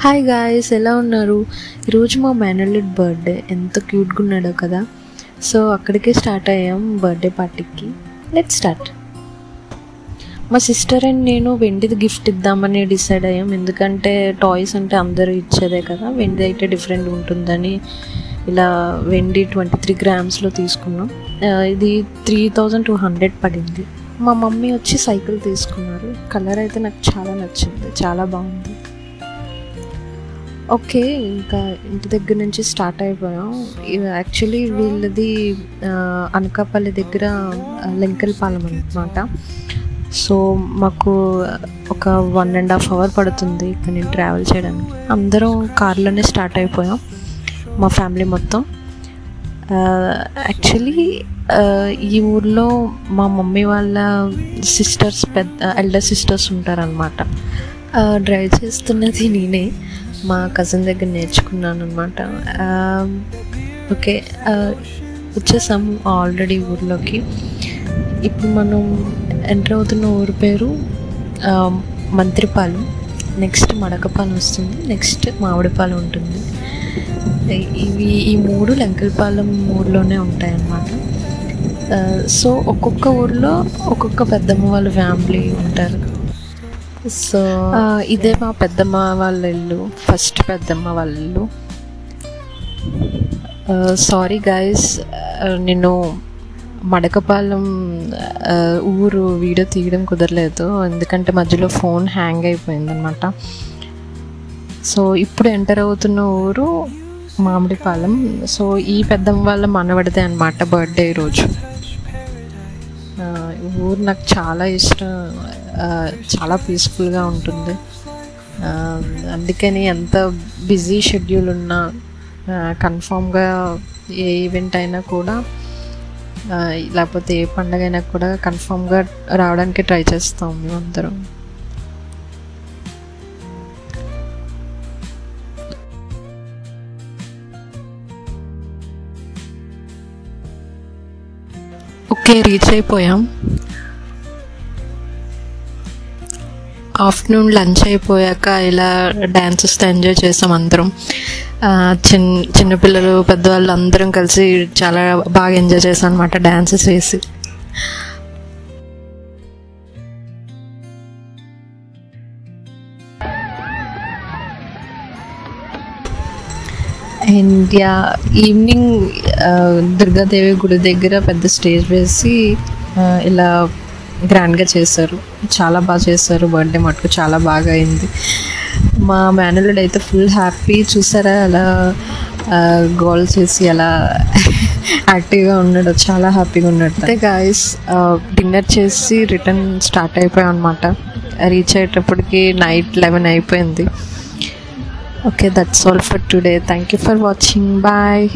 Hi guys, ఎలా ఉన్నారు? ఈరోజు మా మేనల్లుడి బర్త్డే. ఎంత క్యూట్గా ఉన్నాడో కదా. సో అక్కడికే స్టార్ట్ అయ్యాం బర్త్డే పార్టీకి. Let's start. మా సిస్టర్ అండ్ నేను వెండిది గిఫ్ట్ ఇద్దామని డిసైడ్ అయ్యాం. ఎందుకంటే టాయ్స్ అంటే అందరూ ఇచ్చేదే కదా, వెండి అయితే డిఫరెంట్ ఉంటుందని ఇలా వెండి 23 గ్రామ్స్లో తీసుకున్నాం. ఇది 3200 పడింది. మా మమ్మీ వచ్చి సైకిల్ తీసుకున్నారు. కలర్ అయితే నాకు చాలా నచ్చింది, చాలా బాగుంది. ఓకే, ఇంకా ఇంటి దగ్గర నుంచి స్టార్ట్ అయిపోయాం. యాక్చువల్లీ వీళ్ళది అనకాపల్లి దగ్గర లింకల్పాలెం అన్నమాట. సో మాకు ఒక 1.5 hour పడుతుంది ఇక్కడ నేను ట్రావెల్ చేయడానికి. అందరం కార్లోనే స్టార్ట్ అయిపోయాం, మా ఫ్యామిలీ మొత్తం. యాక్చువల్లీ ఈ ఊర్లో మా మమ్మీ వాళ్ళ సిస్టర్స్, ఎల్డర్ సిస్టర్స్ ఉంటారనమాట. డ్రైవ్ చేస్తున్నది నేనే, మా కజిన్ దగ్గర నేర్చుకున్నాను అనమాట. ఓకే, వచ్చేసాము ఆల్రెడీ ఊర్లోకి. ఇప్పుడు మనం ఎంటర్ అవుతున్న ఊరి పేరు మంత్రిపాలెం. నెక్స్ట్ మడకపాలెం వస్తుంది, నెక్స్ట్ మామిడిపాలెం ఉంటుంది. ఈ మూడు లంకలపాలెం ఊర్లోనే ఉంటాయన్నమాట. సో ఒక్కొక్క ఊర్లో ఒక్కొక్క పెద్దమ్మ వాళ్ళ ఫ్యామిలీ ఉంటారు. సో ఇదే మా పెద్దమ్మ వాళ్ళ ఇల్లు, ఫస్ట్ పెద్దమ్మ వాళ్ళ ఇల్లు. సారీ గాయస్, నేను మడకపాలెం ఊరు వీడియో తీయడం కుదరలేదు, ఎందుకంటే మధ్యలో ఫోన్ హ్యాంగ్ అయిపోయిందనమాట. సో ఇప్పుడు ఎంటర్ అవుతున్న ఊరు మామిడిపాలెం. సో ఈ పెద్దమ్మ వాళ్ళ మనవడిదే అనమాట బర్త్డే రోజు. ఊరు నాకు చాలా ఇష్టం, చాలా పీస్ఫుల్గా ఉంటుంది. అందుకని ఎంత బిజీ షెడ్యూల్ ఉన్నా కన్ఫామ్గా ఏ ఈవెంట్ అయినా కూడా, లేకపోతే ఏ పండుగ అయినా కూడా కన్ఫామ్గా రావడానికి ట్రై చేస్తాం మేము అందరం. ఓకే, రీచ్ అయిపోయాం. ఆఫ్టర్నూన్ లంచ్ అయిపోయాక ఇలా డ్యాన్సెస్తో ఎంజాయ్ చేసాం అందరం. చిన్నపిల్లలు, పెద్దవాళ్ళు అందరం కలిసి చాలా బాగా ఎంజాయ్ చేసాం అనమాట డ్యాన్సెస్ వేసి. అండ్ ఈవినింగ్ దుర్గాదేవి గుడి దగ్గర పెద్ద స్టేజ్ వేసి ఇలా గ్రాండ్గా చేశారు. చాలా బాగా చేశారు. బర్త్డే మటుకు చాలా బాగా అయింది. మా మేనల్లుడు అయితే ఫుల్ హ్యాపీ. చూసారా అలా గోల్ చేసి అలా యాక్టివ్గా ఉన్నాడు, చాలా హ్యాపీగా ఉన్నాడు. అయితే గాయస్, డిన్నర్ చేసి రిటర్న్ స్టార్ట్ అయిపోయాం అనమాట. రీచ్ అయ్యేటప్పటికి నైట్ 11 అయిపోయింది. Okay, that's all for today. Thank you for watching. Bye.